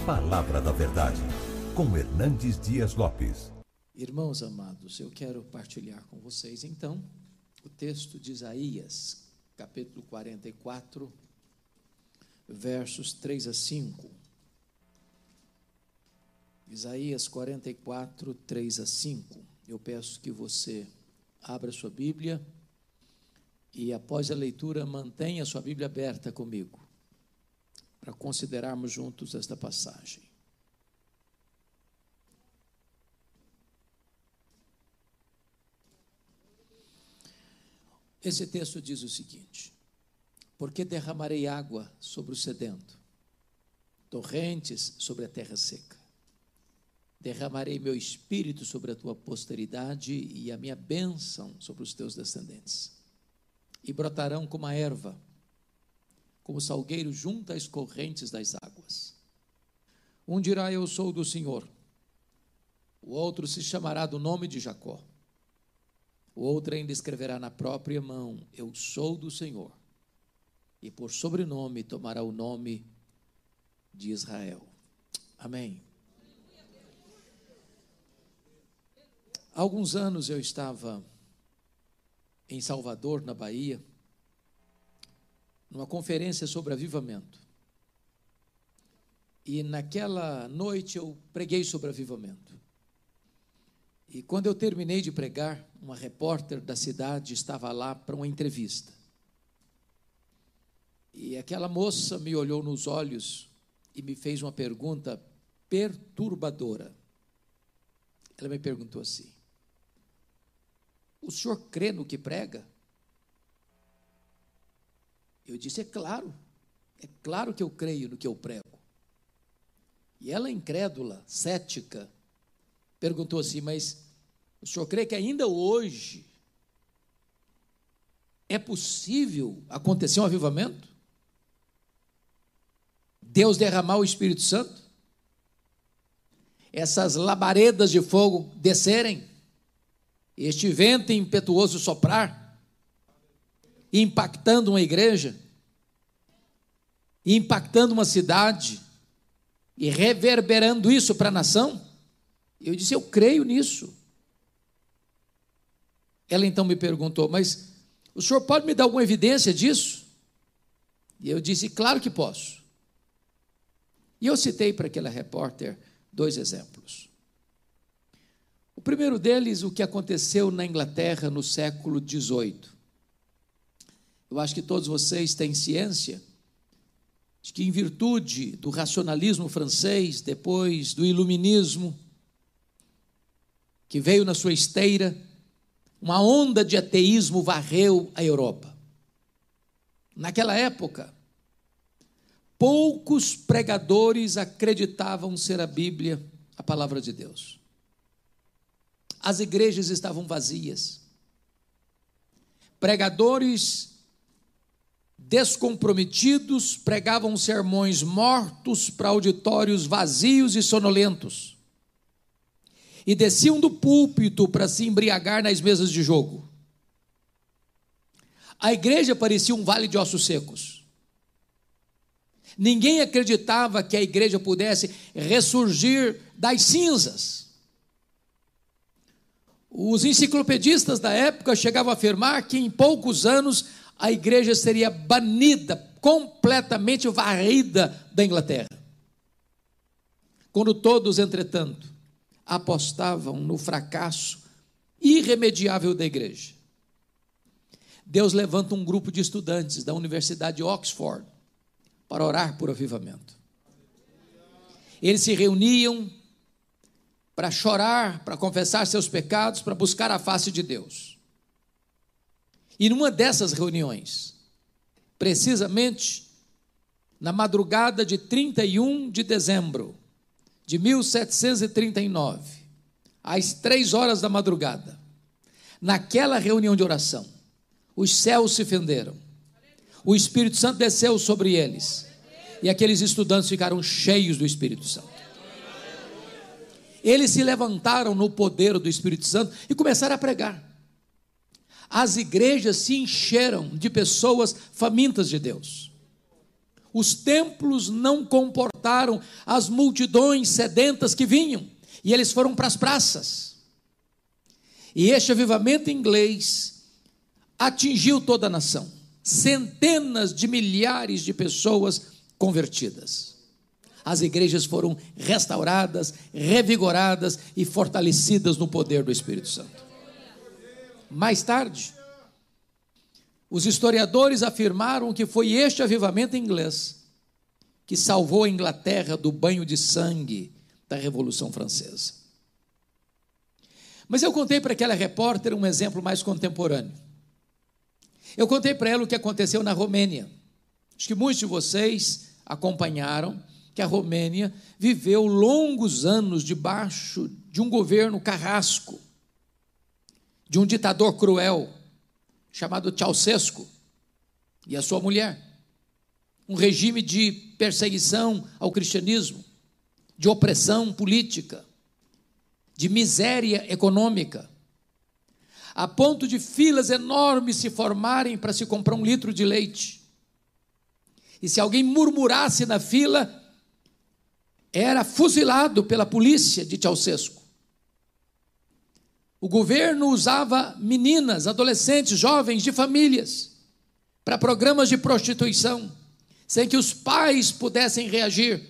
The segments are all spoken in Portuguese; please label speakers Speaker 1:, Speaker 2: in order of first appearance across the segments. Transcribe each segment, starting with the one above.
Speaker 1: Palavra da Verdade, com Hernandes Dias Lopes.
Speaker 2: Irmãos amados, eu quero partilhar com vocês, então, o texto de Isaías, capítulo 44, versos 3 a 5. Isaías 44, 3 a 5. Eu peço que você abra sua Bíblia e, após a leitura, mantenha a sua Bíblia aberta comigo, para considerarmos juntos esta passagem. Esse texto diz o seguinte: porque derramarei água sobre o sedento, torrentes sobre a terra seca. Derramarei meu espírito sobre a tua posteridade e a minha bênção sobre os teus descendentes. E brotarão como a erva, como o salgueiro junto às correntes das águas. Um dirá: eu sou do Senhor. O outro se chamará do nome de Jacó. O outro ainda escreverá na própria mão: eu sou do Senhor. E por sobrenome tomará o nome de Israel. Amém. Há alguns anos eu estava em Salvador, na Bahia, numa conferência sobre avivamento. E naquela noite eu preguei sobre avivamento. E quando eu terminei de pregar, uma repórter da cidade estava lá para uma entrevista. E aquela moça me olhou nos olhos e me fez uma pergunta perturbadora. Ela me perguntou assim: o senhor crê no que prega? Eu disse: é claro que eu creio no que eu prego. E ela, incrédula, cética, perguntou assim: mas o senhor crê que ainda hoje é possível acontecer um avivamento? Deus derramar o Espírito Santo? Essas labaredas de fogo descerem? Este vento impetuoso soprar? Impactando uma igreja? Impactando uma cidade? E reverberando isso para a nação? Eu disse: eu creio nisso. Ela então me perguntou: mas o senhor pode me dar alguma evidência disso? E eu disse: claro que posso. E eu citei para aquela repórter 2 exemplos. O primeiro deles, o que aconteceu na Inglaterra no século XVIII. Eu acho que todos vocês têm ciência de que, em virtude do racionalismo francês, depois do iluminismo, que veio na sua esteira, uma onda de ateísmo varreu a Europa. Naquela época, poucos pregadores acreditavam ser a Bíblia a palavra de Deus. As igrejas estavam vazias. Pregadores descomprometidos pregavam sermões mortos para auditórios vazios e sonolentos. E desciam do púlpito para se embriagar nas mesas de jogo. A igreja parecia um vale de ossos secos. Ninguém acreditava que a igreja pudesse ressurgir das cinzas. Os enciclopedistas da época chegavam a afirmar que em poucos anos a igreja seria banida, completamente varrida da Inglaterra. Quando todos, entretanto, apostavam no fracasso irremediável da igreja, Deus levanta um grupo de estudantes da Universidade de Oxford para orar por avivamento. Eles se reuniam para chorar, para confessar seus pecados, para buscar a face de Deus. E numa dessas reuniões, precisamente na madrugada de 31 de dezembro de 1739, às 3 horas da madrugada, naquela reunião de oração, os céus se fenderam, o Espírito Santo desceu sobre eles, e aqueles estudantes ficaram cheios do Espírito Santo. Eles se levantaram no poder do Espírito Santo e começaram a pregar. As igrejas se encheram de pessoas famintas de Deus. Os templos não comportaram as multidões sedentas que vinham, e eles foram para as praças. E este avivamento inglês atingiu toda a nação. Centenas de milhares de pessoas convertidas. As igrejas foram restauradas, revigoradas e fortalecidas no poder do Espírito Santo. Mais tarde, os historiadores afirmaram que foi este avivamento inglês que salvou a Inglaterra do banho de sangue da Revolução Francesa. Mas eu contei para aquela repórter um exemplo mais contemporâneo. Eu contei para ela o que aconteceu na Romênia. Acho que muitos de vocês acompanharam que a Romênia viveu longos anos debaixo de um governo carrasco, de um ditador cruel, chamado Ceausescu, e a sua mulher. Um regime de perseguição ao cristianismo, de opressão política, de miséria econômica, a ponto de filas enormes se formarem para se comprar um litro de leite. E se alguém murmurasse na fila, era fuzilado pela polícia de Ceausescu. O governo usava meninas, adolescentes, jovens de famílias para programas de prostituição, sem que os pais pudessem reagir.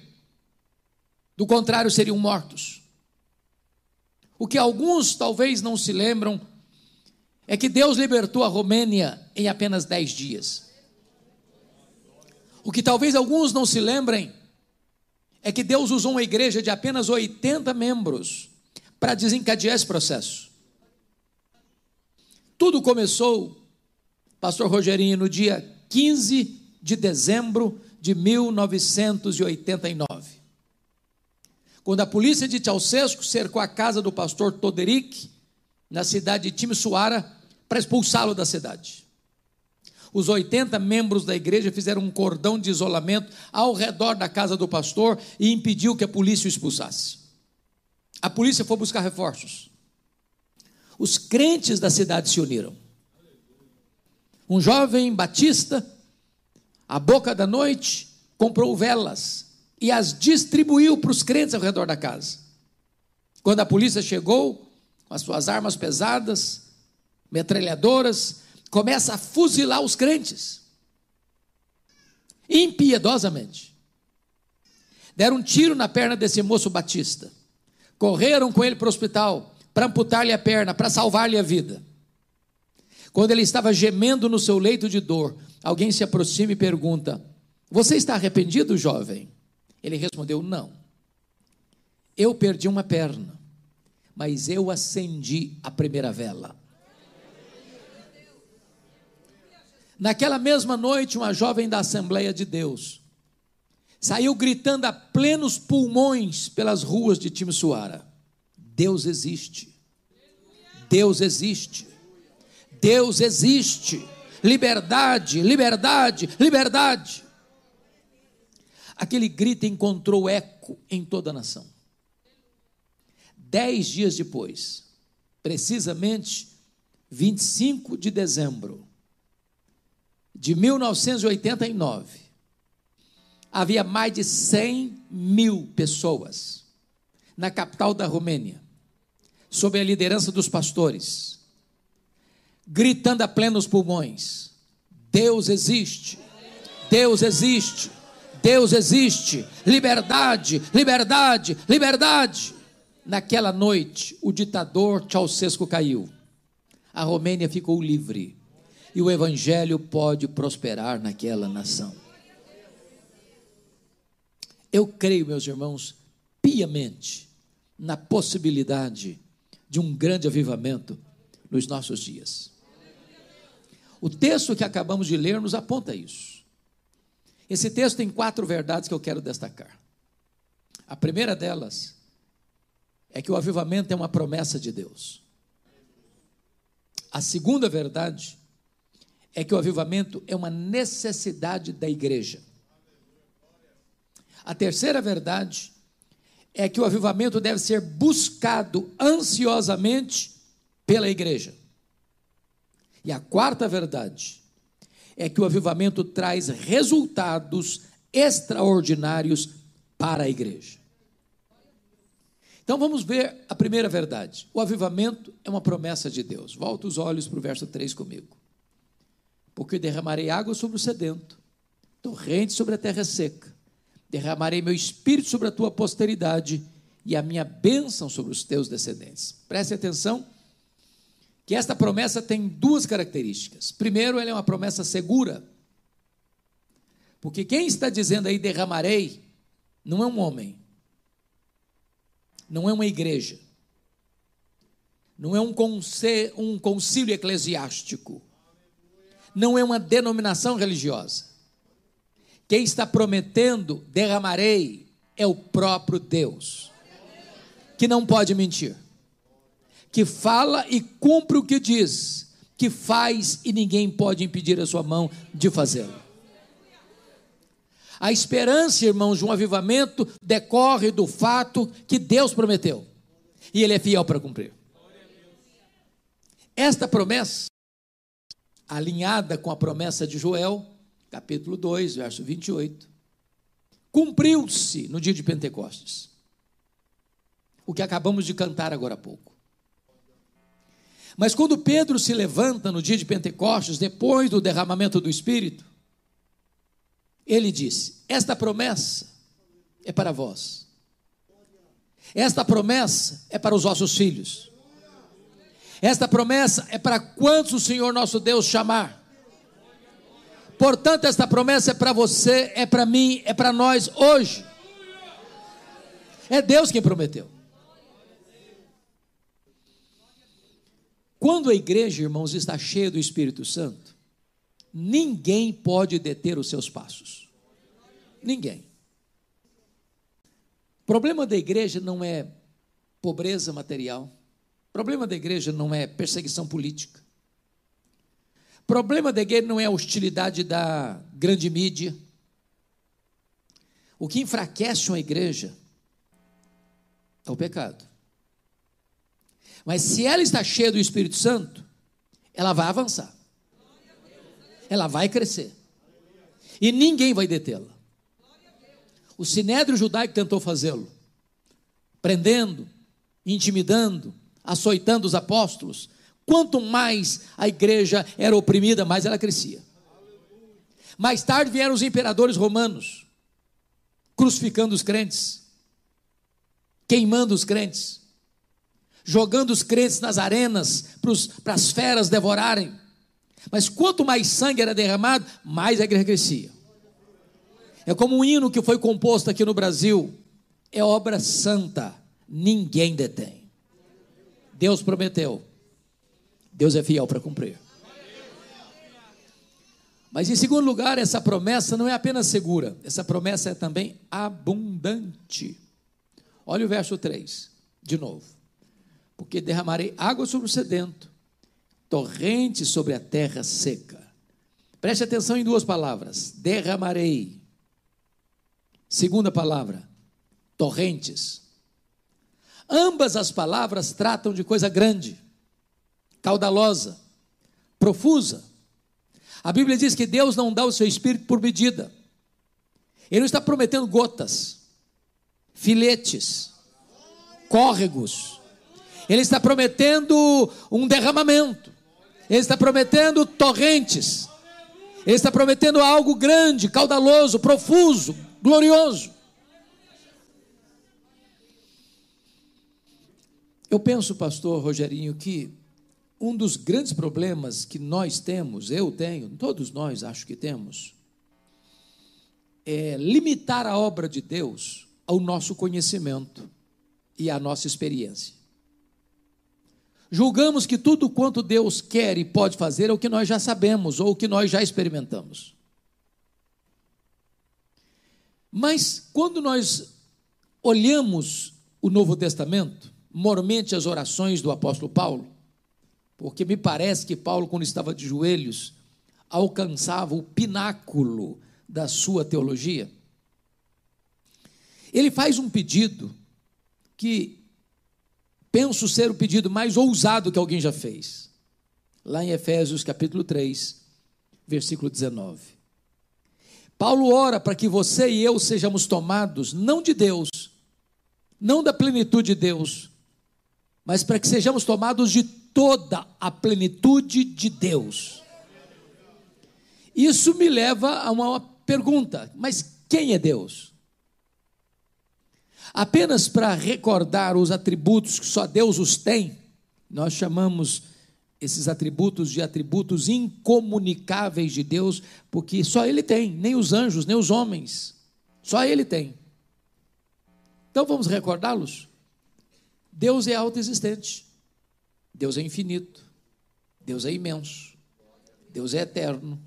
Speaker 2: Do contrário, seriam mortos. O que alguns talvez não se lembram é que Deus libertou a Romênia em apenas 10 dias. O que talvez alguns não se lembrem é que Deus usou uma igreja de apenas 80 membros para desencadear esse processo. Tudo começou, pastor Rogerinho, no dia 15 de dezembro de 1989. Quando a polícia de Ceausescu cercou a casa do pastor Toderic, na cidade de Timisoara, para expulsá-lo da cidade. Os 80 membros da igreja fizeram um cordão de isolamento ao redor da casa do pastor e impediu que a polícia o expulsasse. A polícia foi buscar reforços. Os crentes da cidade se uniram. Um jovem batista, à boca da noite, comprou velas e as distribuiu para os crentes ao redor da casa. Quando a polícia chegou, com as suas armas pesadas, metralhadoras, começa a fuzilar os crentes, impiedosamente. Deram um tiro na perna desse moço batista, correram com ele para o hospital, para amputar-lhe a perna, para salvar-lhe a vida. Quando ele estava gemendo no seu leito de dor, alguém se aproxima e pergunta: você está arrependido, jovem? Ele respondeu: não, eu perdi uma perna, mas eu acendi a primeira vela. Naquela mesma noite, uma jovem da Assembleia de Deus saiu gritando a plenos pulmões pelas ruas de Timisoara: Deus existe, Deus existe, Deus existe, liberdade, liberdade, liberdade. Aquele grito encontrou eco em toda a nação. 10 dias depois, precisamente 25 de dezembro de 1989, havia mais de 100.000 pessoas na capital da Romênia, sob a liderança dos pastores, gritando a plenos pulmões: Deus existe, Deus existe, Deus existe, liberdade, liberdade, liberdade. Naquela noite, o ditador Ceausescu caiu, a Romênia ficou livre, e o evangelho pode prosperar naquela nação. Eu creio, meus irmãos, piamente na possibilidade de um grande avivamento nos nossos dias. O texto que acabamos de ler nos aponta isso. Esse texto tem 4 verdades que eu quero destacar. A primeira delas é que o avivamento é uma promessa de Deus. A segunda verdade é que o avivamento é uma necessidade da igreja. A terceira verdade é que o avivamento deve ser buscado ansiosamente pela igreja. E a quarta verdade é que o avivamento traz resultados extraordinários para a igreja. Então vamos ver a primeira verdade. O avivamento é uma promessa de Deus. Volta os olhos para o verso 3 comigo. Porque derramarei água sobre o sedento, torrente sobre a terra seca. Derramarei meu espírito sobre a tua posteridade e a minha bênção sobre os teus descendentes. Preste atenção que esta promessa tem duas características. Primeiro, ela é uma promessa segura. Porque quem está dizendo aí derramarei não é um homem, não é uma igreja, não é um concílio eclesiástico, não é uma denominação religiosa. Quem está prometendo derramarei é o próprio Deus, que não pode mentir, que fala e cumpre o que diz, que faz e ninguém pode impedir a sua mão de fazê-lo. A esperança, irmãos, de um avivamento decorre do fato que Deus prometeu, e Ele é fiel para cumprir. Esta promessa, alinhada com a promessa de Joel, capítulo 2, verso 28, cumpriu-se no dia de Pentecostes, o que acabamos de cantar agora há pouco. Mas quando Pedro se levanta no dia de Pentecostes, depois do derramamento do Espírito, ele disse: esta promessa é para vós, esta promessa é para os vossos filhos, esta promessa é para quantos o Senhor nosso Deus chamar. Portanto, esta promessa é para você, é para mim, é para nós hoje. É Deus quem prometeu. Quando a igreja, irmãos, está cheia do Espírito Santo, ninguém pode deter os seus passos. Ninguém. O problema da igreja não é pobreza material. O problema da igreja não é perseguição política. O problema da igreja não é a hostilidade da grande mídia. O que enfraquece uma igreja é o pecado. Mas se ela está cheia do Espírito Santo, ela vai avançar. Ela vai crescer. E ninguém vai detê-la. O sinédrio judaico tentou fazê-lo, prendendo, intimidando, açoitando os apóstolos. Quanto mais a igreja era oprimida, mais ela crescia. Mais tarde vieram os imperadores romanos, crucificando os crentes, queimando os crentes, jogando os crentes nas arenas para as feras devorarem. Mas quanto mais sangue era derramado, mais a igreja crescia. É como um hino que foi composto aqui no Brasil: é obra santa, ninguém detém. Deus prometeu, Deus é fiel para cumprir. Mas em segundo lugar, essa promessa não é apenas segura, essa promessa é também abundante. Olha o verso 3, de novo. Porque derramarei água sobre o sedento, torrente sobre a terra seca. Preste atenção em duas palavras: derramarei. Segunda palavra, torrentes. Ambas as palavras tratam de coisa grande, caudalosa, profusa. A Bíblia diz que Deus não dá o seu espírito por medida. Ele não está prometendo gotas, filetes, córregos. Ele está prometendo um derramamento. Ele está prometendo torrentes. Ele está prometendo algo grande, caudaloso, profuso, glorioso. Eu penso, pastor Rogerinho, que um dos grandes problemas que nós temos, eu tenho, todos nós acho que temos, é limitar a obra de Deus ao nosso conhecimento e à nossa experiência. Julgamos que tudo quanto Deus quer e pode fazer é o que nós já sabemos ou o que nós já experimentamos. Mas quando nós olhamos o Novo Testamento, mormente as orações do apóstolo Paulo, porque me parece que Paulo, quando estava de joelhos, alcançava o pináculo da sua teologia, ele faz um pedido que penso ser o pedido mais ousado que alguém já fez, lá em Efésios capítulo 3, versículo 19. Paulo ora para que você e eu sejamos tomados, não de Deus, não da plenitude de Deus, mas para que sejamos tomados de toda a plenitude de Deus. Isso me leva a uma pergunta: mas quem é Deus? Apenas para recordar os atributos que só Deus os tem, nós chamamos esses atributos de atributos incomunicáveis de Deus, porque só Ele tem, nem os anjos, nem os homens, só Ele tem. Então vamos recordá-los? Deus é autoexistente, Deus é infinito, Deus é imenso, Deus é eterno,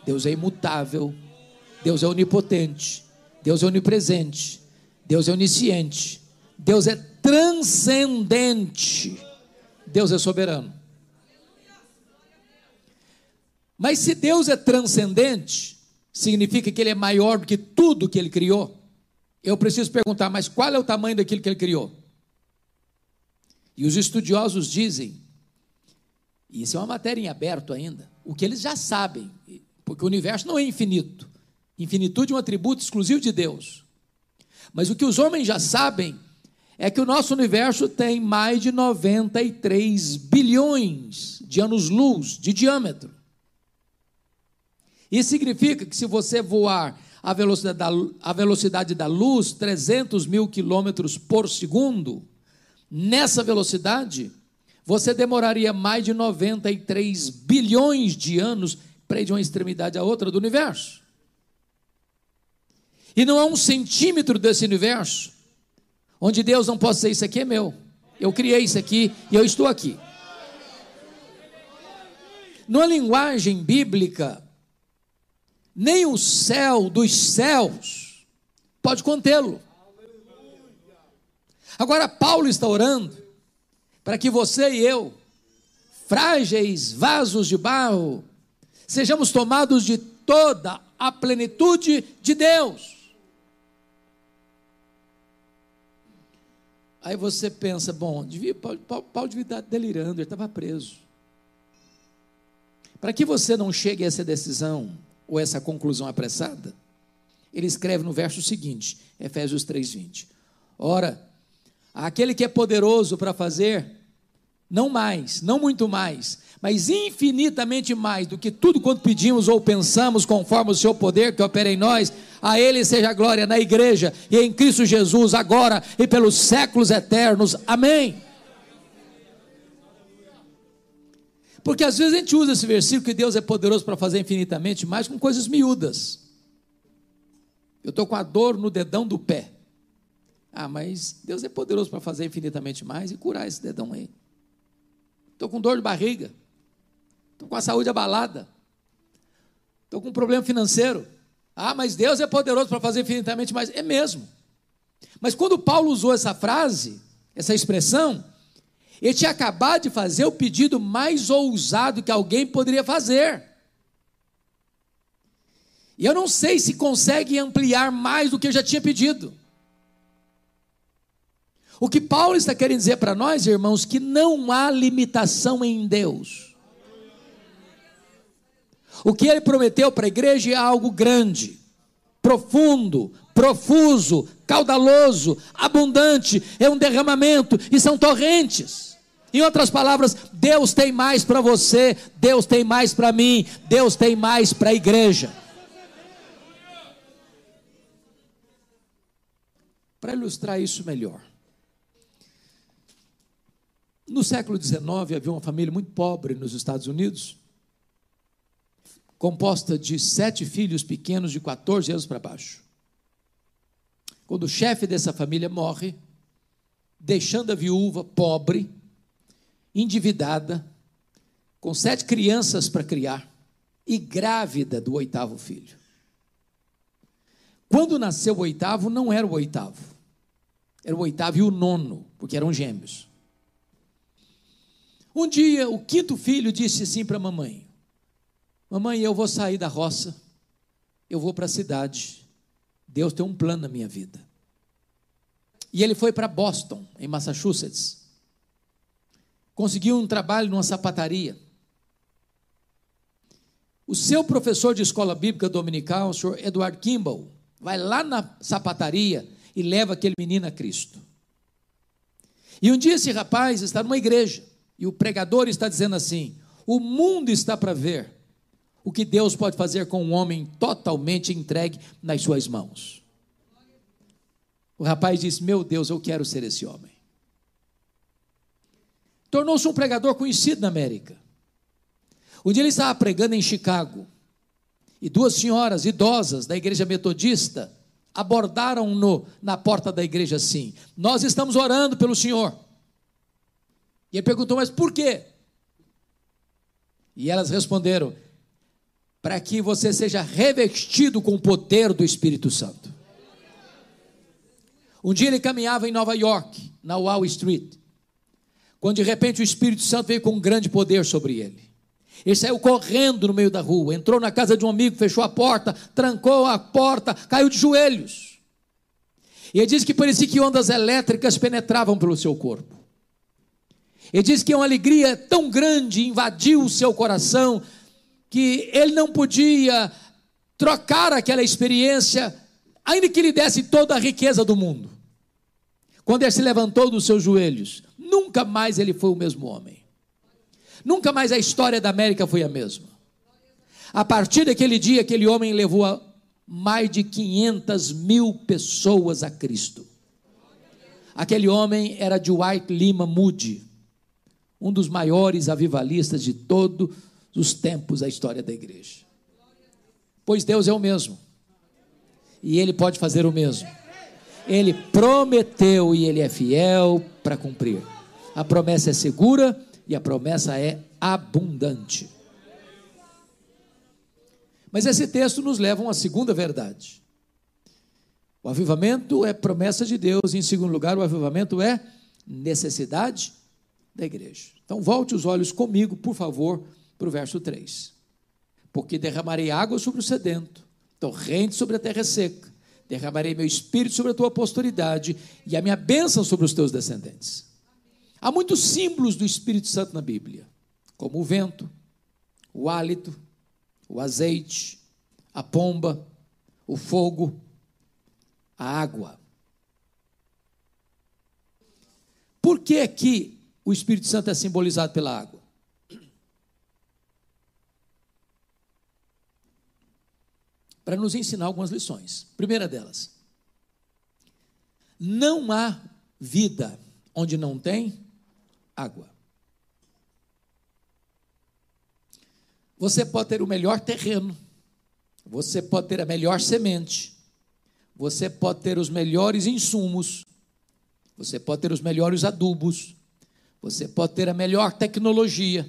Speaker 2: Deus é imutável, Deus é onipotente, Deus é onipresente, Deus é onisciente, Deus é transcendente, Deus é soberano. Mas se Deus é transcendente, significa que Ele é maior do que tudo que Ele criou. Eu preciso perguntar, mas qual é o tamanho daquilo que Ele criou? E os estudiosos dizem, e isso é uma matéria em aberto ainda, o que eles já sabem, porque o universo não é infinito. Infinitude é um atributo exclusivo de Deus. Mas o que os homens já sabem é que o nosso universo tem mais de 93 bilhões de anos-luz de diâmetro. Isso significa que se você voar a velocidade da luz, 300 mil quilômetros por segundo, nessa velocidade, você demoraria mais de 93 bilhões de anos para ir de uma extremidade à outra do universo. E não há um centímetro desse universo onde Deus não possa dizer: isso aqui é meu, eu criei isso aqui e eu estou aqui. Numa linguagem bíblica, nem o céu dos céus pode contê-lo. Agora Paulo está orando para que você e eu, frágeis vasos de barro, sejamos tomados de toda a plenitude de Deus. Aí você pensa, bom, Paulo devia estar delirando, ele estava preso. Para que você não chegue a essa decisão, ou essa conclusão apressada, ele escreve no verso seguinte, Efésios 3:20. Ora, aquele que é poderoso para fazer, não mais, não muito mais, mas infinitamente mais do que tudo quanto pedimos ou pensamos, conforme o seu poder que opera em nós, a Ele seja a glória na igreja e em Cristo Jesus, agora e pelos séculos eternos. Amém. Porque às vezes a gente usa esse versículo que Deus é poderoso para fazer infinitamente mais com coisas miúdas. Eu estou com a dor no dedão do pé. Ah, mas Deus é poderoso para fazer infinitamente mais e curar esse dedão aí. Estou com dor de barriga. Estou com a saúde abalada. Estou com um problema financeiro. Ah, mas Deus é poderoso para fazer infinitamente mais. É mesmo. Mas quando Paulo usou essa frase, essa expressão, ele tinha acabado de fazer o pedido mais ousado que alguém poderia fazer. E eu não sei se consegue ampliar mais do que eu já tinha pedido. O que Paulo está querendo dizer para nós, irmãos, que não há limitação em Deus. O que ele prometeu para a igreja é algo grande, profundo, profuso, caudaloso, abundante, é um derramamento e são torrentes. Em outras palavras, Deus tem mais para você, Deus tem mais para mim, Deus tem mais para a igreja. Para ilustrar isso melhor, no século XIX havia uma família muito pobre nos Estados Unidos, composta de 7 filhos pequenos de 14 anos para baixo. Quando o chefe dessa família morre, deixando a viúva pobre, endividada, com 7 crianças para criar e grávida do 8º filho. Quando nasceu o 8º, não era o 8º, era o 8º e o 9º, porque eram gêmeos. Um dia, o 5º filho disse assim para a mamãe: mamãe, eu vou sair da roça, eu vou para a cidade, Deus tem um plano na minha vida. E ele foi para Boston, em Massachusetts, conseguiu um trabalho numa sapataria, O seu professor de escola bíblica dominical, o senhor Edward Kimball, vai lá na sapataria e leva aquele menino a Cristo. E um dia esse rapaz está numa igreja, e o pregador está dizendo assim: o mundo está para ver o que Deus pode fazer com um homem totalmente entregue nas suas mãos. O rapaz disse: meu Deus, eu quero ser esse homem. Tornou-se um pregador conhecido na América. Um dia ele estava pregando em Chicago, e duas senhoras idosas da igreja metodista abordaram-no na porta da igreja assim: nós estamos orando pelo senhor. E ele perguntou: mas por quê? E elas responderam: para que você seja revestido com o poder do Espírito Santo. Um dia ele caminhava em Nova York, na Wall Street, quando de repente o Espírito Santo veio com um grande poder sobre ele. Ele saiu correndo no meio da rua, entrou na casa de um amigo, fechou a porta, trancou a porta, caiu de joelhos. E ele disse que parecia que ondas elétricas penetravam pelo seu corpo. Ele disse que uma alegria tão grande invadiu o seu coração, que ele não podia trocar aquela experiência, ainda que lhe desse toda a riqueza do mundo. Quando ele se levantou dos seus joelhos, nunca mais ele foi o mesmo homem. Nunca mais a história da América foi a mesma. A partir daquele dia, aquele homem levou mais de 500 mil pessoas a Cristo. Aquele homem era Dwight Lima Moody, um dos maiores avivalistas de todos os tempos da história da igreja. Pois Deus é o mesmo, e Ele pode fazer o mesmo. Ele prometeu e Ele é fiel para cumprir. A promessa é segura e a promessa é abundante. Mas esse texto nos leva a uma segunda verdade. O avivamento é promessa de Deus, e em segundo lugar, o avivamento é necessidade da igreja. Então volte os olhos comigo, por favor, para o verso 3. Porque derramarei água sobre o sedento, torrente sobre a terra seca, derramarei meu espírito sobre a tua posteridade e a minha bênção sobre os teus descendentes. Há muitos símbolos do Espírito Santo na Bíblia, como o vento, o hálito, o azeite, a pomba, o fogo, a água. Por que aqui o Espírito Santo é simbolizado pela água? Para nos ensinar algumas lições. Primeira delas: não há vida onde não tem água. Você pode ter o melhor terreno, você pode ter a melhor semente, você pode ter os melhores insumos, você pode ter os melhores adubos, você pode ter a melhor tecnologia.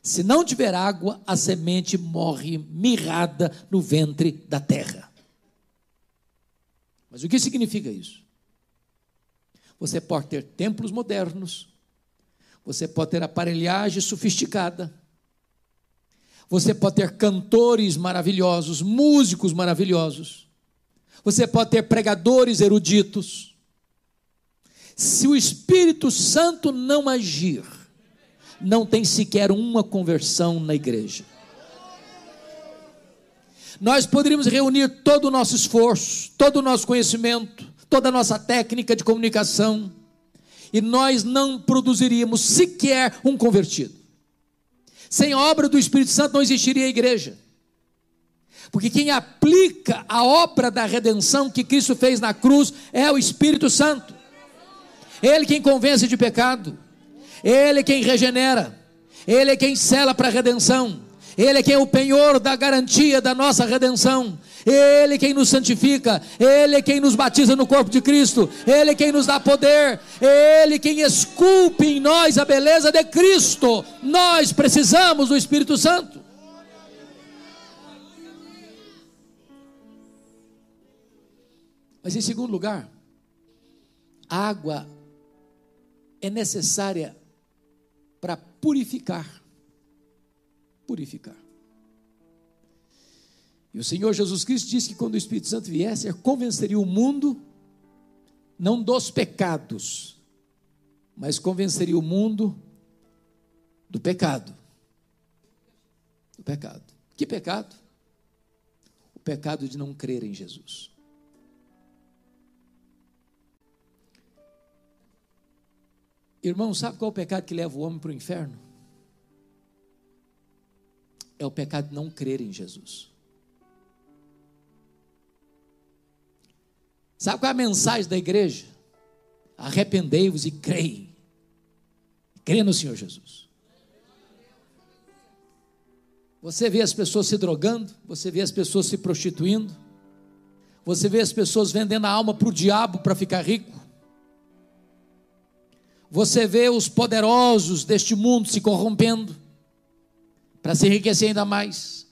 Speaker 2: Se não tiver água, a semente morre mirrada no ventre da terra. Mas o que significa isso? Você pode ter templos modernos, você pode ter aparelhagem sofisticada, você pode ter cantores maravilhosos, músicos maravilhosos, você pode ter pregadores eruditos. Se o Espírito Santo não agir, não tem sequer uma conversão na igreja. Nós poderíamos reunir todo o nosso esforço, todo o nosso conhecimento, toda a nossa técnica de comunicação, e nós não produziríamos sequer um convertido. Sem a obra do Espírito Santo não existiria a igreja. Porque quem aplica a obra da redenção que Cristo fez na cruz é o Espírito Santo. Ele quem convence de pecado, Ele é quem regenera, Ele é quem sela para a redenção, Ele é quem é o penhor da garantia da nossa redenção, Ele é quem nos santifica, Ele é quem nos batiza no corpo de Cristo, Ele é quem nos dá poder, Ele é quem esculpe em nós a beleza de Cristo. Nós precisamos do Espírito Santo. Mas em segundo lugar, a água é necessária para purificar. E o Senhor Jesus Cristo disse que quando o Espírito Santo viesse, ele convenceria o mundo, não dos pecados, mas convenceria o mundo do pecado. Que pecado? O pecado de não crer em Jesus. Irmão, sabe qual é o pecado que leva o homem para o inferno? É o pecado de não crer em Jesus. Sabe qual é a mensagem da igreja? Arrependei-vos e creem. Crê no Senhor Jesus. Você vê as pessoas se drogando, você vê as pessoas se prostituindo, você vê as pessoas vendendo a alma para o diabo para ficar rico. Você vê os poderosos deste mundo se corrompendo para se enriquecer ainda mais.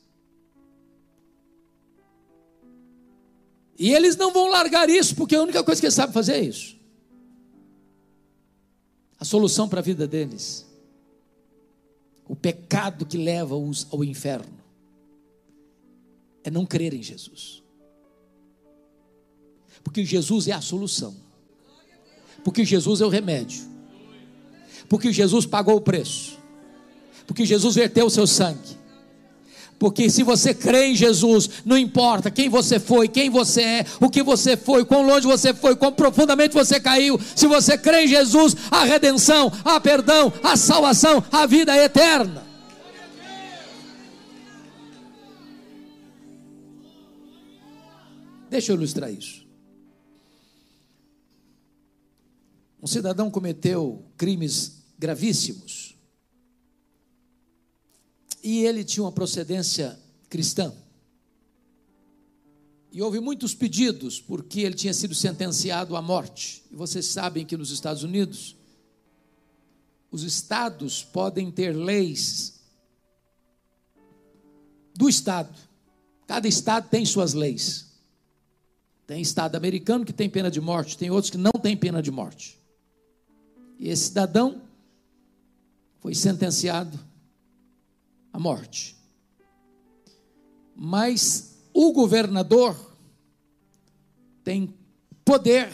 Speaker 2: E eles não vão largar isso, porque a única coisa que eles sabem fazer é isso. A solução para a vida deles, o pecado que leva-os ao inferno, é não crer em Jesus. Porque Jesus é a solução. Porque Jesus é o remédio. Porque Jesus pagou o preço. Porque Jesus verteu o seu sangue. Porque se você crê em Jesus, não importa quem você foi, quem você é, o que você foi, quão longe você foi, quão profundamente você caiu, se você crê em Jesus, a redenção, a perdão, a salvação, a vida é eterna. Deixa eu ilustrar isso. Um cidadão cometeu crimes gravíssimos. E ele tinha uma procedência cristã. E houve muitos pedidos, porque ele tinha sido sentenciado à morte. E vocês sabem que nos Estados Unidos, os estados podem ter leis do estado. Cada estado tem suas leis. Tem estado americano que tem pena de morte, tem outros que não tem pena de morte. E esse cidadão foi sentenciado à morte. Mas o governador tem poder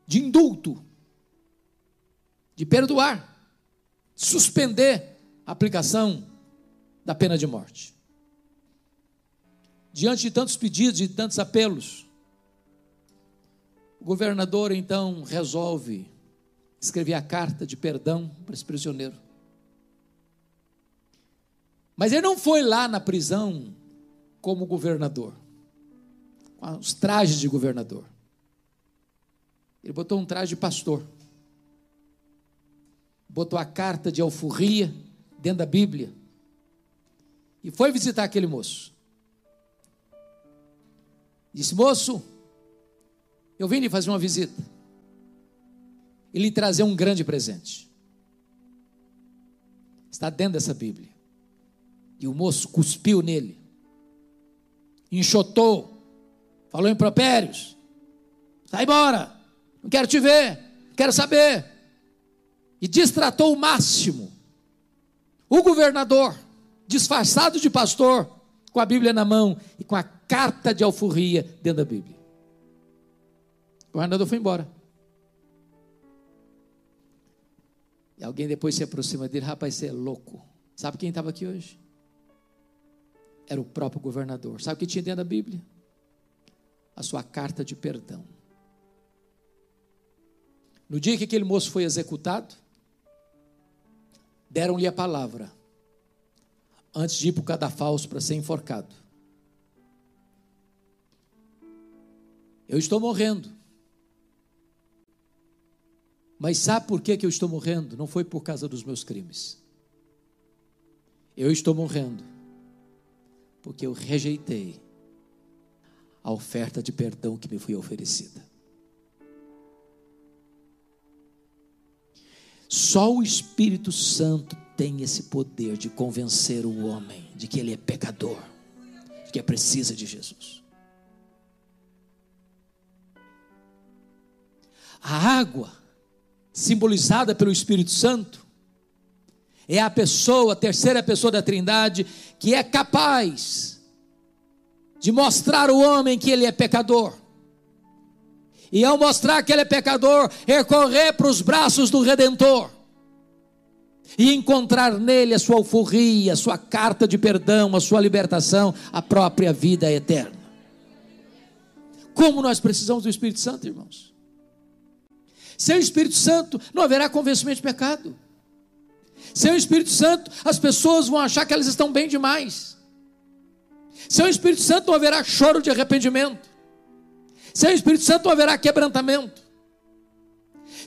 Speaker 2: de indulto, de perdoar, suspender a aplicação da pena de morte. Diante de tantos pedidos, de tantos apelos, o governador então resolve escrever a carta de perdão para esse prisioneiro. Mas ele não foi lá na prisão como governador, com os trajes de governador. Ele botou um traje de pastor, botou a carta de alforria dentro da Bíblia e foi visitar aquele moço. Disse: moço, eu vim lhe fazer uma visita e lhe trazer um grande presente. Está dentro dessa Bíblia. E o moço cuspiu nele, enxotou, falou impropérios: sai embora, não quero te ver, não quero saber. E destratou o máximo o governador, disfarçado de pastor, com a Bíblia na mão e com a carta de alforria dentro da Bíblia. O governador foi embora. E alguém depois se aproxima dele: rapaz, você é louco. Sabe quem estava aqui hoje? Era o próprio governador. Sabe o que tinha dentro da Bíblia? A sua carta de perdão. No dia que aquele moço foi executado, deram-lhe a palavra, antes de ir para o cadafalso para ser enforcado: eu estou morrendo. Mas sabe por que eu estou morrendo? Não foi por causa dos meus crimes. Eu estou morrendo porque eu rejeitei a oferta de perdão que me foi oferecida. Só o Espírito Santo tem esse poder de convencer o homem de que ele é pecador, de que precisa de Jesus. A água, simbolizada pelo Espírito Santo, é a pessoa, a terceira pessoa da Trindade, que é capaz de mostrar ao homem que ele é pecador. E ao mostrar que ele é pecador, recorrer para os braços do Redentor. e encontrar nele a sua alforria, a sua carta de perdão, a sua libertação, a própria vida eterna. Como nós precisamos do Espírito Santo, irmãos. Sem o Espírito Santo não haverá convencimento de pecado. Sem o Espírito Santo as pessoas vão achar que elas estão bem demais. Sem o Espírito Santo não haverá choro de arrependimento. Sem o Espírito Santo não haverá quebrantamento.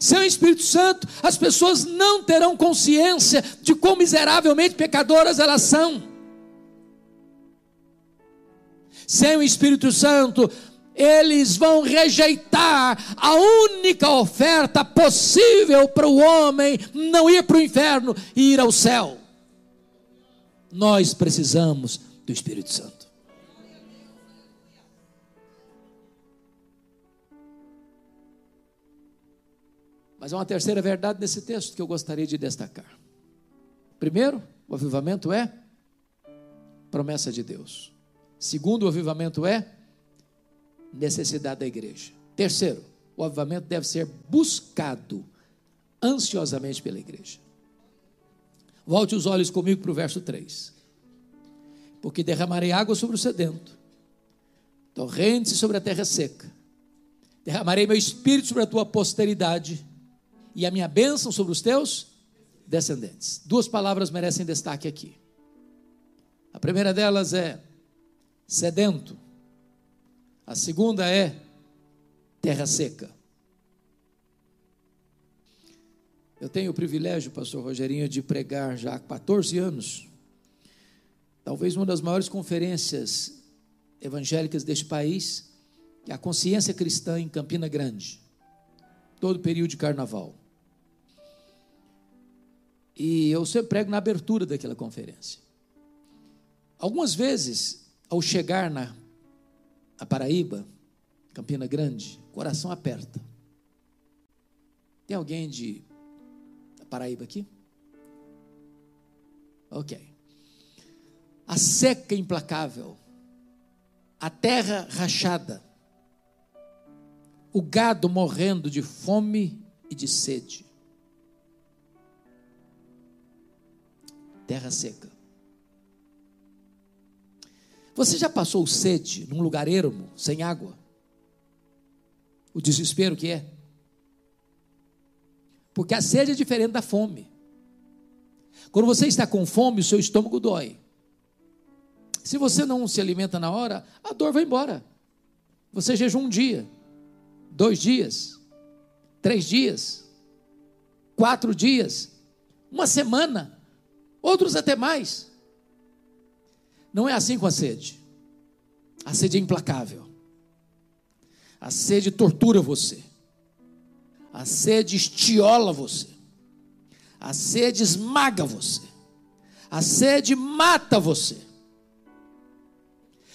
Speaker 2: Sem o Espírito Santo as pessoas não terão consciência de quão miseravelmente pecadoras elas são. Sem o Espírito Santo eles vão rejeitar a única oferta possível para o homem não ir para o inferno e ir ao céu. Nós precisamos do Espírito Santo. Mas há uma terceira verdade nesse texto que eu gostaria de destacar. Primeiro, o avivamento é promessa de Deus. Segundo, o avivamento é necessidade da igreja. Terceiro, o avivamento deve ser buscado ansiosamente pela igreja. Volte os olhos comigo para o verso 3. Porque derramarei água sobre o sedento, torrentes sobre a terra seca. Derramarei meu espírito sobre a tua posteridade e a minha bênção sobre os teus descendentes. Duas palavras merecem destaque aqui. A primeira delas é sedento. A segunda é terra seca. Eu tenho o privilégio, pastor Rogerinho, de pregar já há 14 anos, talvez uma das maiores conferências evangélicas deste país, que é a Consciência Cristã em Campina Grande, todo período de carnaval. E eu sempre prego na abertura daquela conferência. Algumas vezes, ao chegar na Paraíba, Campina Grande, o coração aperta. Tem alguém de Paraíba aqui? Ok. A seca implacável, a terra rachada, o gado morrendo de fome e de sede. Terra seca. Você já passou sede num lugar ermo, sem água? O desespero que é? Porque a sede é diferente da fome. Quando você está com fome, o seu estômago dói. Se você não se alimenta na hora, a dor vai embora. Você jejum um dia, 2 dias, 3 dias, 4 dias, 1 semana, outros até mais. Não é assim com a sede. A sede é implacável. A sede tortura você. A sede estiola você. A sede esmaga você. A sede mata você.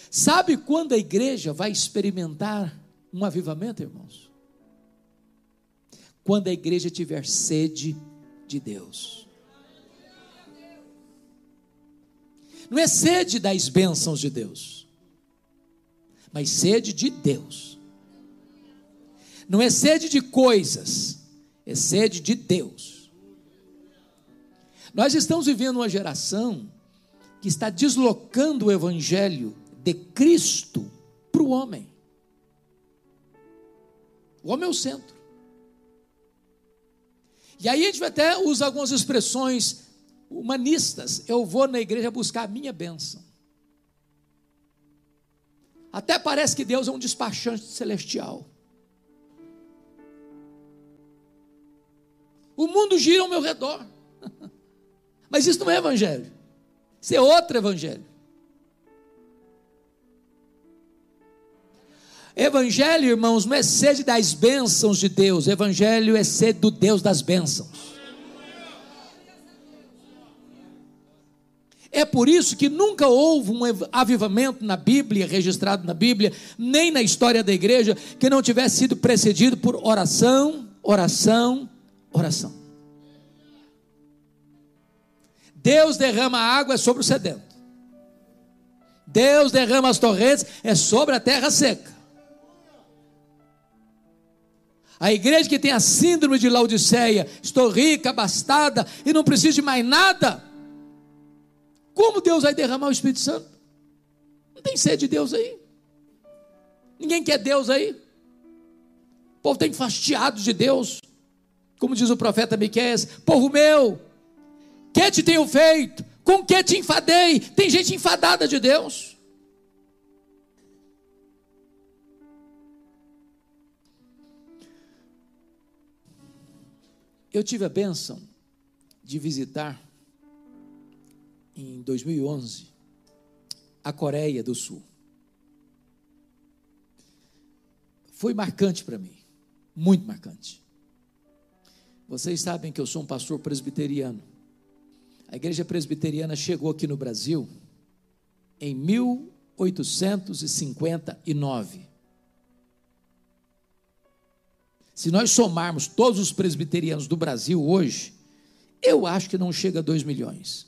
Speaker 2: Sabe quando a igreja vai experimentar um avivamento, irmãos? Quando a igreja tiver sede de Deus. Não é sede das bênçãos de Deus, mas sede de Deus. Não é sede de coisas, é sede de Deus. Nós estamos vivendo uma geração que está deslocando o evangelho de Cristo para o homem. O homem é o centro. E aí a gente até usa algumas expressões humanistas. Eu vou na igreja buscar a minha bênção. Até parece que Deus é um despachante celestial. O mundo gira ao meu redor. Mas isso não é evangelho. Isso é outro evangelho. Evangelho, irmãos, não é sede das bênçãos de Deus. Evangelho é sede do Deus das bênçãos. É por isso que nunca houve um avivamento na Bíblia, registrado na Bíblia, nem na história da igreja, que não tivesse sido precedido por oração, oração, oração. Deus derrama água sobre o sedento. Deus derrama as torrentes, é sobre a terra seca. A igreja que tem a síndrome de Laodiceia, estou rica, abastada e não preciso de mais nada. Como Deus vai derramar o Espírito Santo? Não tem sede de Deus aí? Ninguém quer Deus aí? O povo está enfastiado de Deus. Como diz o profeta Miqueias: povo meu, que te tenho feito? Com que te enfadei? Tem gente enfadada de Deus. Eu tive a bênção de visitar, em 2011, a Coreia do Sul. Foi marcante para mim, muito marcante. Vocês sabem que eu sou um pastor presbiteriano. A igreja presbiteriana chegou aqui no Brasil em 1859. Se nós somarmos todos os presbiterianos do Brasil hoje, eu acho que não chega a 2 milhões.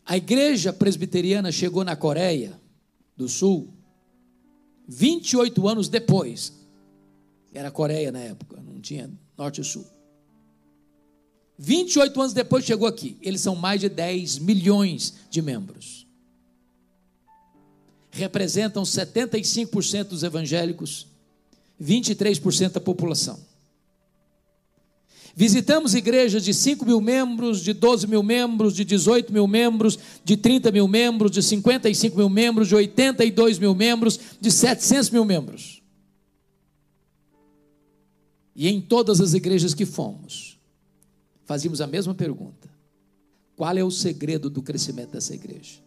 Speaker 2: A igreja presbiteriana chegou na Coreia do Sul 28 anos depois. Era a Coreia na época, não tinha norte e sul. 28 anos depois chegou aqui. Eles são mais de 10 milhões de membros. Representam 75% dos evangélicos, 23% da população. Visitamos igrejas de 5 mil membros, de 12 mil membros, de 18 mil membros, de 30 mil membros, de 55 mil membros, de 82 mil membros, de 700 mil membros. E em todas as igrejas que fomos, fazíamos a mesma pergunta: qual é o segredo do crescimento dessa igreja?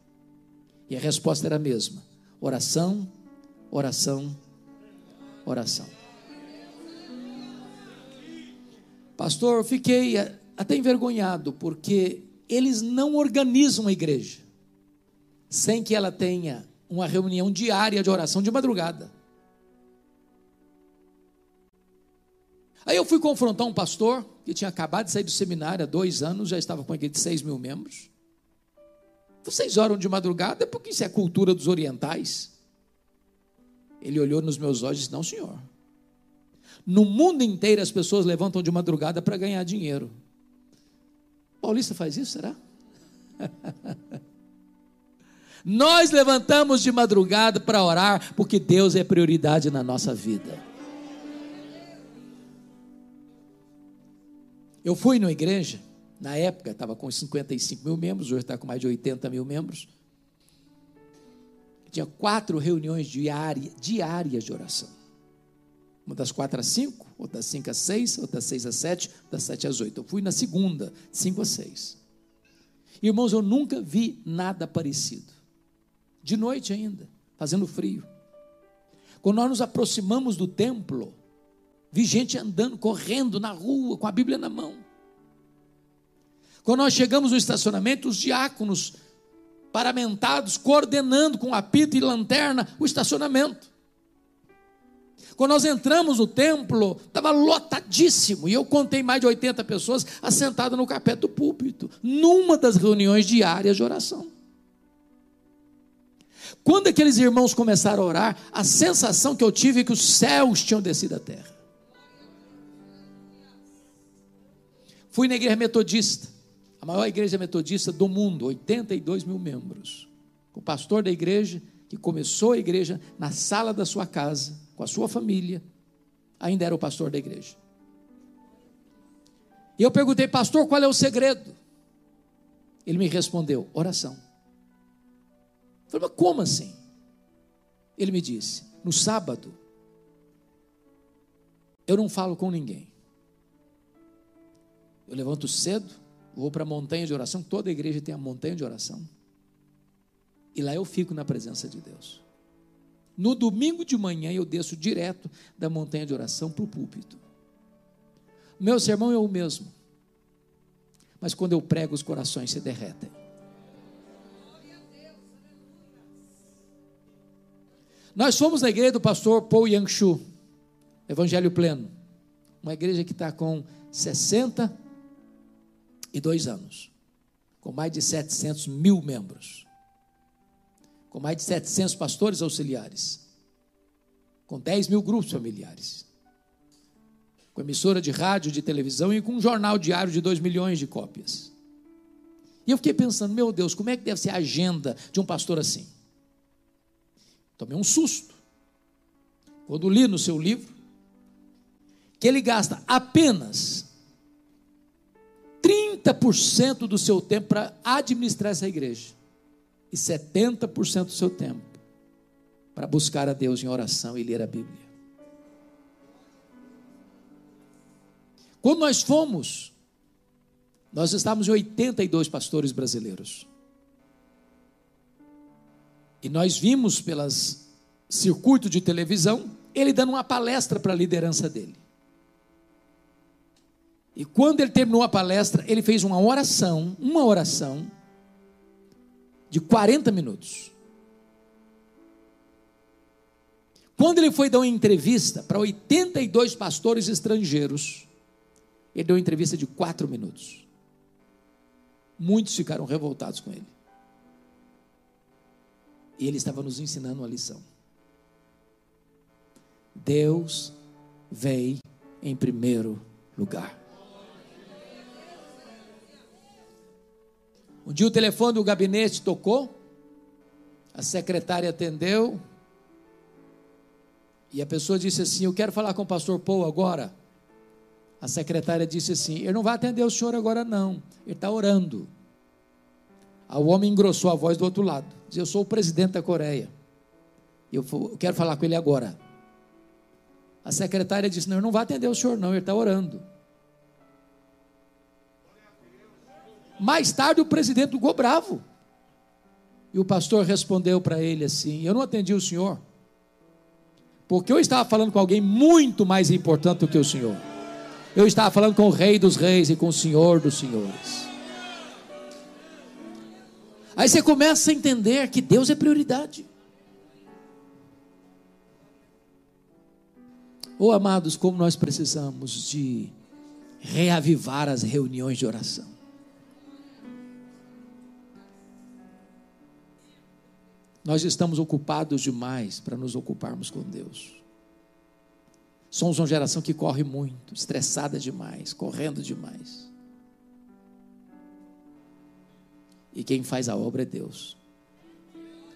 Speaker 2: E a resposta era a mesma: oração, oração, oração. Pastor, eu fiquei até envergonhado, porque eles não organizam a igreja sem que ela tenha uma reunião diária de oração de madrugada. Aí eu fui confrontar um pastor que tinha acabado de sair do seminário há 2 anos, já estava com aquele de 6 mil membros. Vocês oram de madrugada porque isso é a cultura dos orientais? Ele olhou nos meus olhos e disse: não, senhor. No mundo inteiro as pessoas levantam de madrugada para ganhar dinheiro. Paulista faz isso, será? Nós levantamos de madrugada para orar porque Deus é prioridade na nossa vida. Eu fui numa igreja, na época estava com 55 mil membros, hoje está com mais de 80 mil membros. Tinha 4 reuniões diárias de oração. Uma das 4 às 5, outra das 5 às 6, outra das 6 às 7, das 7 às 8. Eu fui na segunda, 5 às 6. Irmãos, eu nunca vi nada parecido. De noite ainda, fazendo frio. Quando nós nos aproximamos do templo, vi gente andando, correndo na rua, com a Bíblia na mão. Quando nós chegamos no estacionamento, os diáconos paramentados, coordenando com apito e lanterna o estacionamento. Quando nós entramos no templo, estava lotadíssimo, e eu contei mais de 80 pessoas assentadas no carpete do púlpito, numa das reuniões diárias de oração. Quando aqueles irmãos começaram a orar, a sensação que eu tive é que os céus tinham descido à terra. Fui na igreja metodista, a maior igreja metodista do mundo, 82 mil membros. O pastor da igreja, que começou a igreja na sala da sua casa, com a sua família, ainda era o pastor da igreja. E eu perguntei: pastor, qual é o segredo? Ele me respondeu: oração. Eu falei: mas como assim? Ele me disse: no sábado, eu não falo com ninguém. Eu levanto cedo, vou para a montanha de oração, toda a igreja tem a montanha de oração, e lá eu fico na presença de Deus. No domingo de manhã eu desço direto da montanha de oração para o púlpito. O meu sermão é o mesmo, mas quando eu prego os corações se derretem. Nós fomos na igreja do pastor Paul Yang-Shu, Evangelho Pleno, uma igreja que está com 62 anos, com mais de 700 mil membros, com mais de 700 pastores auxiliares, com 10 mil grupos familiares, com emissora de rádio, de televisão e com um jornal diário de 2 milhões de cópias. E eu fiquei pensando, meu Deus, como é que deve ser a agenda de um pastor assim? Tomei um susto quando li no seu livro que ele gasta apenas 30% do seu tempo para administrar essa igreja e 70% do seu tempo para buscar a Deus em oração e ler a Bíblia. Quando nós fomos, nós estávamos em 82 pastores brasileiros. E nós vimos pelas circuito de televisão, ele dando uma palestra para a liderança dele. E quando ele terminou a palestra, ele fez uma oração de 40 minutos. Quando ele foi dar uma entrevista para 82 pastores estrangeiros, ele deu uma entrevista de 4 minutos. Muitos ficaram revoltados com ele. E ele estava nos ensinando uma lição. Deus vem em primeiro lugar. Um dia o telefone do gabinete tocou, a secretária atendeu, e a pessoa disse assim: eu quero falar com o pastor Paul agora. A secretária disse assim: ele não vai atender o senhor agora não, ele está orando. O homem engrossou a voz do outro lado, disse: eu sou o presidente da Coreia, eu quero falar com ele agora. A secretária disse: não, ele não vai atender o senhor não, ele está orando. Mais tarde o presidente ficou bravo, e o pastor respondeu para ele assim: eu não atendi o senhor, porque eu estava falando com alguém muito mais importante do que o senhor. Eu estava falando com o Rei dos Reis e com o Senhor dos Senhores. Aí você começa a entender que Deus é prioridade. Oh, amados, como nós precisamos de reavivar as reuniões de oração. Nós estamos ocupados demais para nos ocuparmos com Deus. Somos uma geração que corre muito, estressada demais, correndo demais. E quem faz a obra é Deus.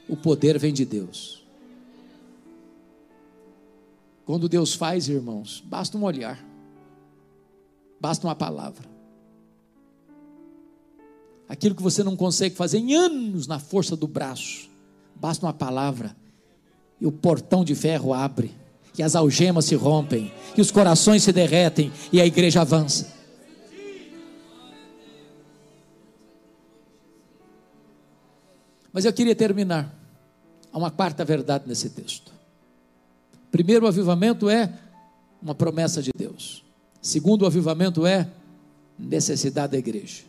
Speaker 2: O poder vem de Deus. Quando Deus faz, irmãos, basta um olhar, basta uma palavra. Aquilo que você não consegue fazer em anos na força do braço, basta uma palavra e o portão de ferro abre, e as algemas se rompem, e os corações se derretem, e a igreja avança. Mas eu queria terminar. Há uma quarta verdade nesse texto. Primeiro, o avivamento é uma promessa de Deus. Segundo, o avivamento é necessidade da igreja.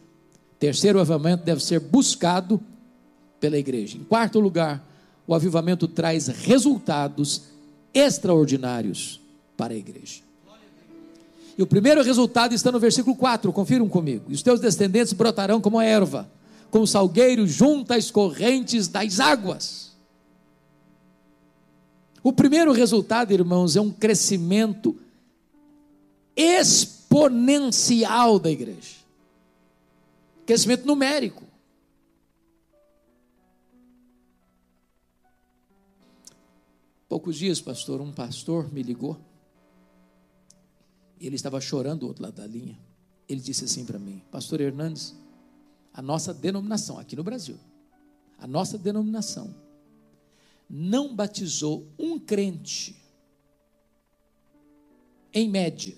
Speaker 2: Terceiro, o avivamento deve ser buscado pela igreja. Em quarto lugar, o avivamento traz resultados extraordinários para a igreja. E o primeiro resultado está no versículo 4, confiram comigo: e os teus descendentes brotarão como a erva, como salgueiro junto às correntes das águas. O primeiro resultado, irmãos, é um crescimento exponencial da igreja. Crescimento numérico. Poucos dias, pastor, um pastor me ligou. Ele estava chorando do outro lado da linha. Ele disse assim para mim: pastor Hernandes, a nossa denominação, aqui no Brasil, a nossa denominação não batizou um crente, em média,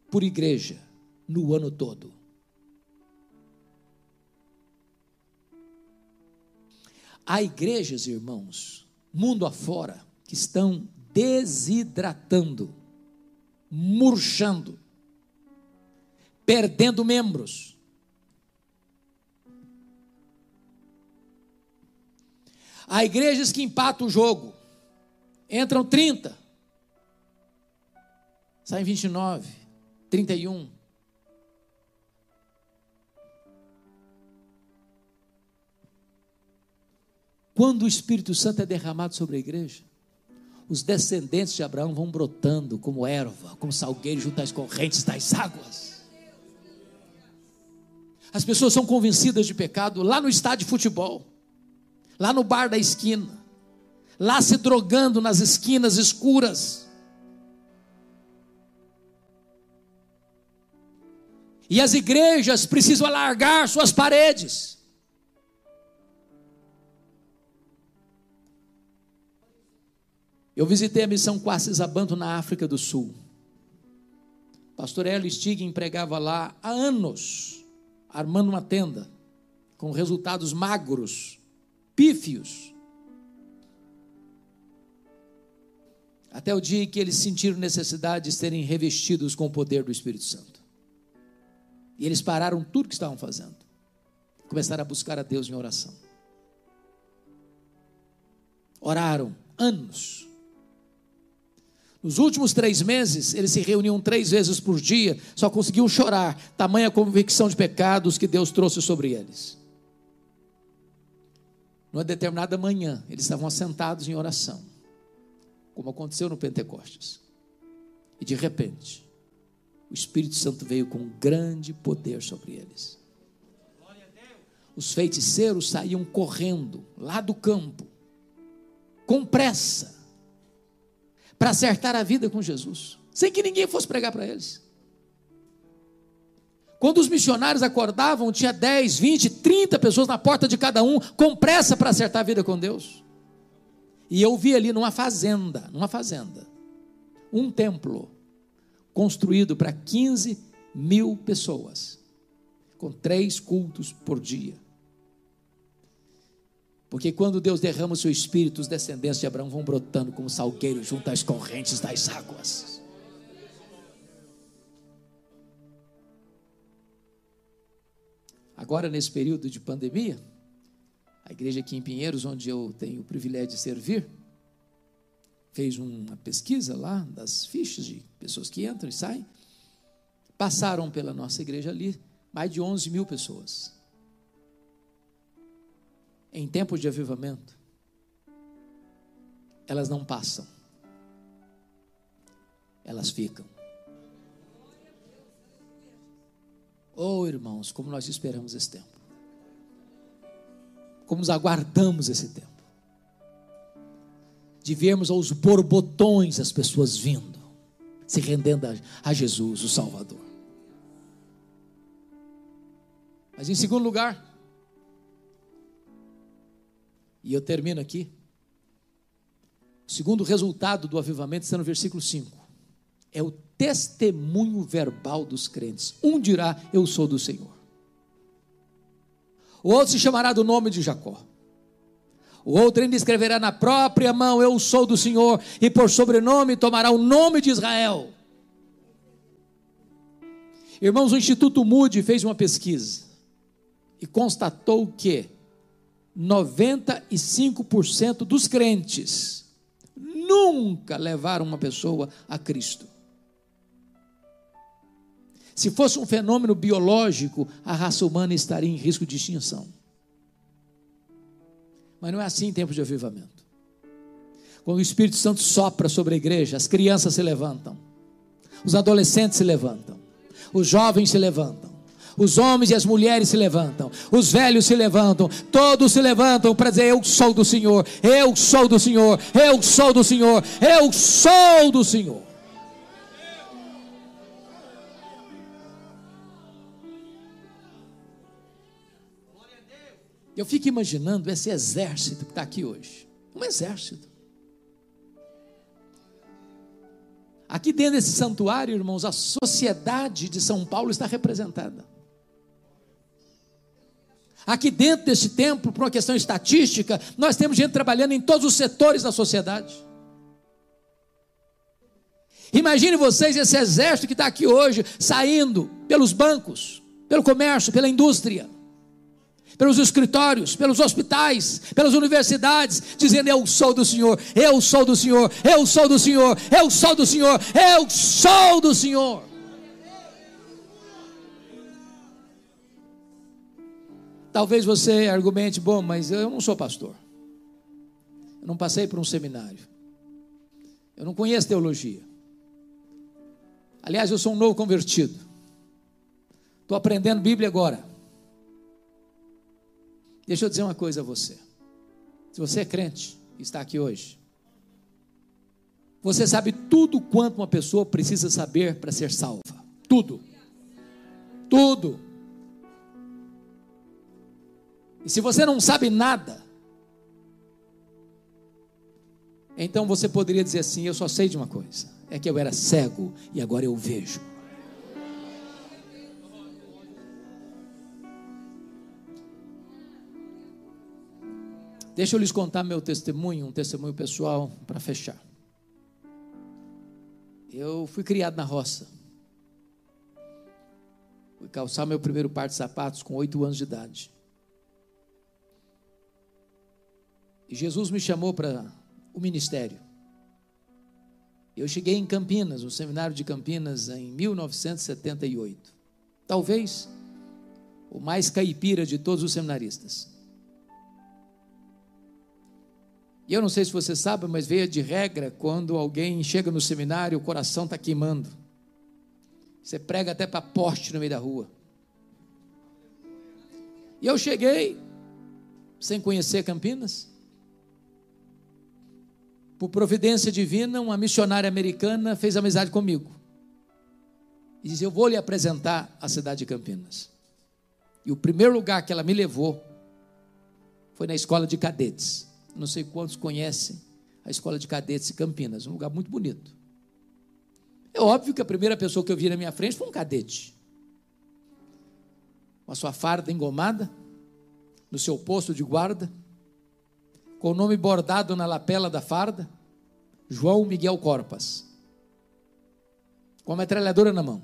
Speaker 2: por igreja, no ano todo. Há igrejas, irmãos, mundo afora, que estão desidratando, murchando, perdendo membros. Há igrejas que empatam o jogo, entram 30, saem 29, 31. Quando o Espírito Santo é derramado sobre a igreja, os descendentes de Abraão vão brotando como erva, como salgueiro junto às correntes das águas. As pessoas são convencidas de pecado lá no estádio de futebol, lá no bar da esquina, lá se drogando nas esquinas escuras. E as igrejas precisam alargar suas paredes. Eu visitei a missão Quacis-Abantu na África do Sul. Pastor Hélio Stigg pregava lá há anos, armando uma tenda, com resultados magros, pífios. Até o dia em que eles sentiram necessidade de serem revestidos com o poder do Espírito Santo. E eles pararam tudo que estavam fazendo. Começaram a buscar a Deus em oração. Oraram anos. Nos últimos 3 meses, eles se reuniam 3 vezes por dia, só conseguiam chorar, tamanha convicção de pecados que Deus trouxe sobre eles. Numa determinada manhã, eles estavam assentados em oração, como aconteceu no Pentecostes. E de repente, o Espírito Santo veio com grande poder sobre eles. Os feiticeiros saíam correndo lá do campo, com pressa, para acertar a vida com Jesus, sem que ninguém fosse pregar para eles. Quando os missionários acordavam, tinha 10, 20, 30 pessoas na porta de cada um, com pressa para acertar a vida com Deus. E eu vi ali numa fazenda, um templo, construído para 15 mil pessoas, com 3 cultos por dia. Porque quando Deus derrama o seu espírito, os descendentes de Abraão vão brotando como salgueiro junto às correntes das águas. Agora, nesse período de pandemia, a igreja aqui em Pinheiros, onde eu tenho o privilégio de servir, fez uma pesquisa lá das fichas de pessoas que entram e saem. Passaram pela nossa igreja ali mais de 11 mil pessoas. Em tempos de avivamento, elas não passam, elas ficam. Oh, irmãos, como nós esperamos esse tempo, como nos aguardamos esse tempo, de vermos aos borbotões as pessoas vindo, se rendendo a Jesus, o Salvador. Mas em segundo lugar, e eu termino aqui, o segundo resultado do avivamento está no versículo 5, é o testemunho verbal dos crentes. Um dirá, eu sou do Senhor. O outro se chamará do nome de Jacó. O outro ainda escreverá na própria mão, eu sou do Senhor, e por sobrenome tomará o nome de Israel. Irmãos, o Instituto Moody fez uma pesquisa e constatou que 95% dos crentes nunca levaram uma pessoa a Cristo. Se fosse um fenômeno biológico, a raça humana estaria em risco de extinção. Mas não é assim em tempos de avivamento. Quando o Espírito Santo sopra sobre a igreja, as crianças se levantam, os adolescentes se levantam, os jovens se levantam, os homens e as mulheres se levantam, os velhos se levantam, todos se levantam para dizer, eu sou do Senhor, eu sou do Senhor, eu sou do Senhor, eu sou do Senhor. Eu fico imaginando esse exército que está aqui hoje, um exército. Aqui dentro desse santuário, irmãos, a sociedade de São Paulo está representada. Aqui dentro deste templo, por uma questão estatística, nós temos gente trabalhando em todos os setores da sociedade. Imagine vocês esse exército que está aqui hoje, saindo pelos bancos, pelo comércio, pela indústria, pelos escritórios, pelos hospitais, pelas universidades, dizendo, eu sou do Senhor, eu sou do Senhor, eu sou do Senhor, eu sou do Senhor, eu sou do Senhor. Talvez você argumente, bom, mas eu não sou pastor, eu não passei por um seminário, Eu não conheço teologia. Aliás, eu sou um novo convertido. Estou aprendendo Bíblia agora. Deixa eu dizer uma coisa a você. Se você é crente e está aqui hoje, você sabe tudo quanto uma pessoa precisa saber para ser salva. Tudo. Tudo. E se você não sabe nada, então você poderia dizer assim: eu só sei de uma coisa, é que eu era cego e agora eu vejo. Deixa eu lhes contar meu testemunho, um testemunho pessoal para fechar. Eu fui criado na roça. Fui calçar meu primeiro par de sapatos com 8 anos de idade. E Jesus me chamou para o ministério. Eu cheguei em Campinas, no seminário de Campinas, em 1978. Talvez o mais caipira de todos os seminaristas. E eu não sei se você sabe, mas veio de regra, quando alguém chega no seminário, o coração está queimando. Você prega até para poste no meio da rua. E eu cheguei, sem conhecer Campinas. Por providência divina, uma missionária americana fez amizade comigo. E disse: eu vou lhe apresentar a cidade de Campinas. E o primeiro lugar que ela me levou foi na escola de cadetes. Não sei quantos conhecem a escola de cadetes de Campinas, um lugar muito bonito. É óbvio que a primeira pessoa que eu vi na minha frente foi um cadete, com a sua farda engomada, no seu posto de guarda, com o nome bordado na lapela da farda: João Miguel Corpas, com a metralhadora na mão.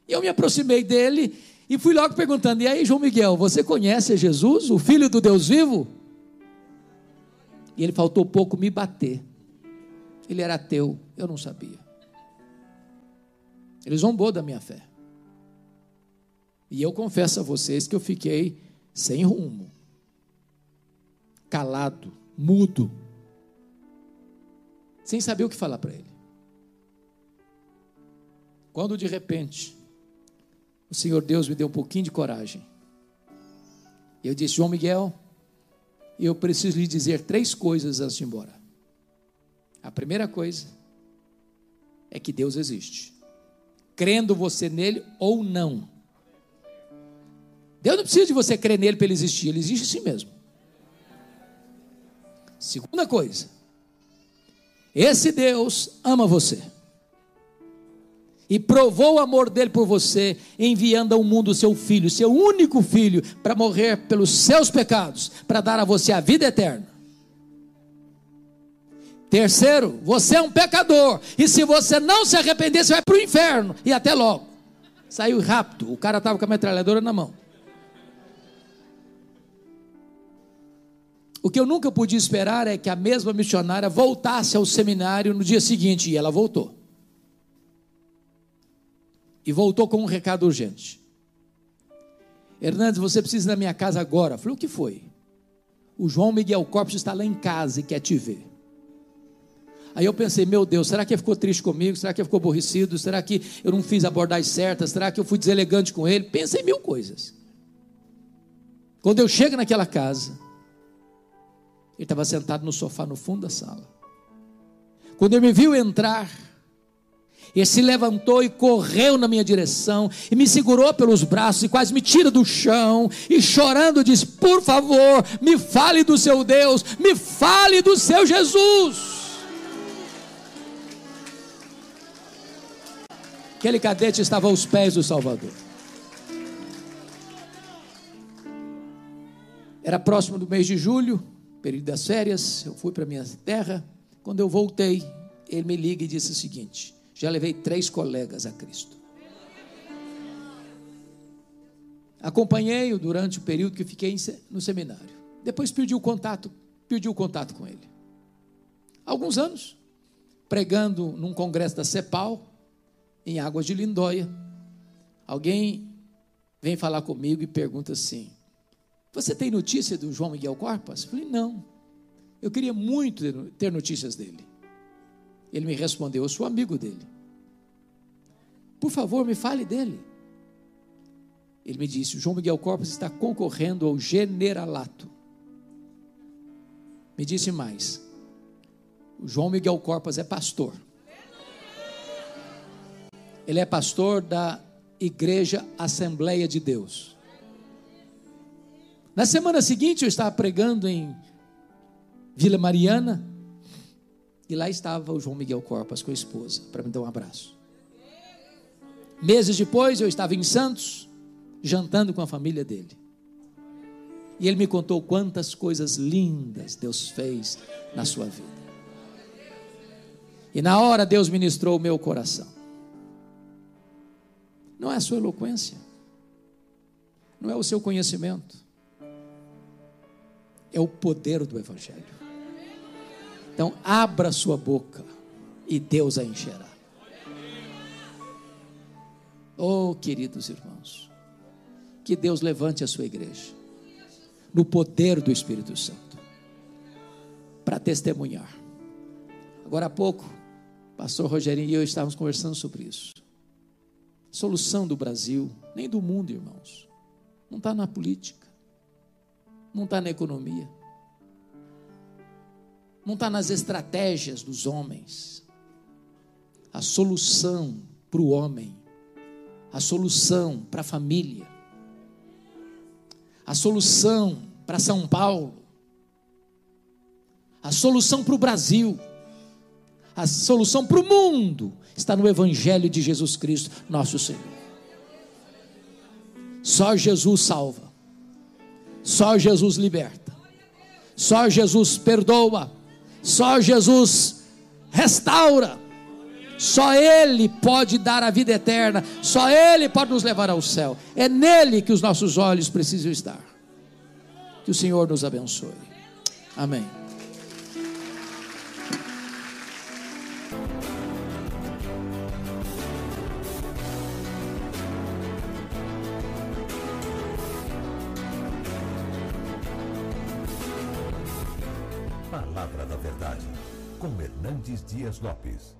Speaker 2: E eu me aproximei dele e fui logo perguntando: e aí, João Miguel, você conhece Jesus, o Filho do Deus vivo? E ele faltou pouco me bater. Ele era ateu, eu não sabia. Ele zombou da minha fé. E eu confesso a vocês que eu fiquei sem rumo, calado, mudo, sem saber o que falar para ele. Quando de repente o Senhor Deus me deu um pouquinho de coragem, eu disse: João Miguel, eu preciso lhe dizer 3 coisas antes de ir embora. A primeira coisa é que Deus existe, crendo você nele ou não. Deus não precisa de você crer nele para ele existir, ele existe assim mesmo. Segunda coisa, esse Deus ama você e provou o amor dele por você, enviando ao mundo o seu filho, seu único filho, para morrer pelos seus pecados, para dar a você a vida eterna. Terceiro, você é um pecador, e se você não se arrepender, você vai para o inferno, e até logo. Saiu rápido, o cara estava com a metralhadora na mão. O que eu nunca podia esperar é que a mesma missionária voltasse ao seminário no dia seguinte, e ela voltou. E voltou com um recado urgente: Hernandes, você precisa ir na minha casa agora. Eu falei: o que foi? O João Miguel Corpus está lá em casa e quer te ver. Aí eu pensei: meu Deus, será que ele ficou triste comigo? Será que ele ficou aborrecido? Será que eu não fiz a abordagem certa? Será que eu fui deselegante com ele? Pensei 1000 coisas. Quando eu chego naquela casa, ele estava sentado no sofá no fundo da sala. Quando ele me viu entrar, ele se levantou e correu na minha direção, e me segurou pelos braços, e quase me tira do chão, e chorando disse: por favor, me fale do seu Deus, me fale do seu Jesus. Aquele cadete estava aos pés do Salvador. Era próximo do mês de julho, período das férias. Eu fui para minha terra. Quando eu voltei, ele me liga e disse o seguinte: já levei 3 colegas a Cristo. Acompanhei-o durante o período que fiquei no seminário. Depois perdi o contato com ele. Alguns anos, pregando num congresso da CEPAL, em Águas de Lindóia, alguém vem falar comigo e pergunta assim: você tem notícia do João Miguel Corpas? Eu falei: não. Eu queria muito ter notícias dele. Ele me respondeu: eu sou amigo dele. Por favor, me fale dele. Ele me disse: o João Miguel Corpas está concorrendo ao generalato. Me disse mais: o João Miguel Corpas é pastor. Ele é pastor da Igreja Assembleia de Deus. Na semana seguinte eu estava pregando em Vila Mariana, e lá estava o João Miguel Corpas com a esposa, para me dar um abraço. Meses depois eu estava em Santos, jantando com a família dele, e ele me contou quantas coisas lindas Deus fez na sua vida. E na hora Deus ministrou o meu coração. Não é a sua eloquência, não é o seu conhecimento, é o poder do Evangelho. Então abra sua boca e Deus a encherá. Oh, queridos irmãos, que Deus levante a sua igreja no poder do Espírito Santo para testemunhar. Agora há pouco, pastor Rogerinho e eu estávamos conversando sobre isso. A solução do Brasil, nem do mundo, irmãos, não está na política, não está na economia, não está nas estratégias dos homens. A solução para o homem, a solução para a família, a solução para São Paulo, a solução para o Brasil, a solução para o mundo está no Evangelho de Jesus Cristo, nosso Senhor. Só Jesus salva, só Jesus liberta, só Jesus perdoa, só Jesus restaura, só Ele pode dar a vida eterna, só Ele pode nos levar ao céu. É nele que os nossos olhos precisam estar. Que o Senhor nos abençoe. Amém.
Speaker 1: Palavra da Verdade, com Hernandes Dias Lopes.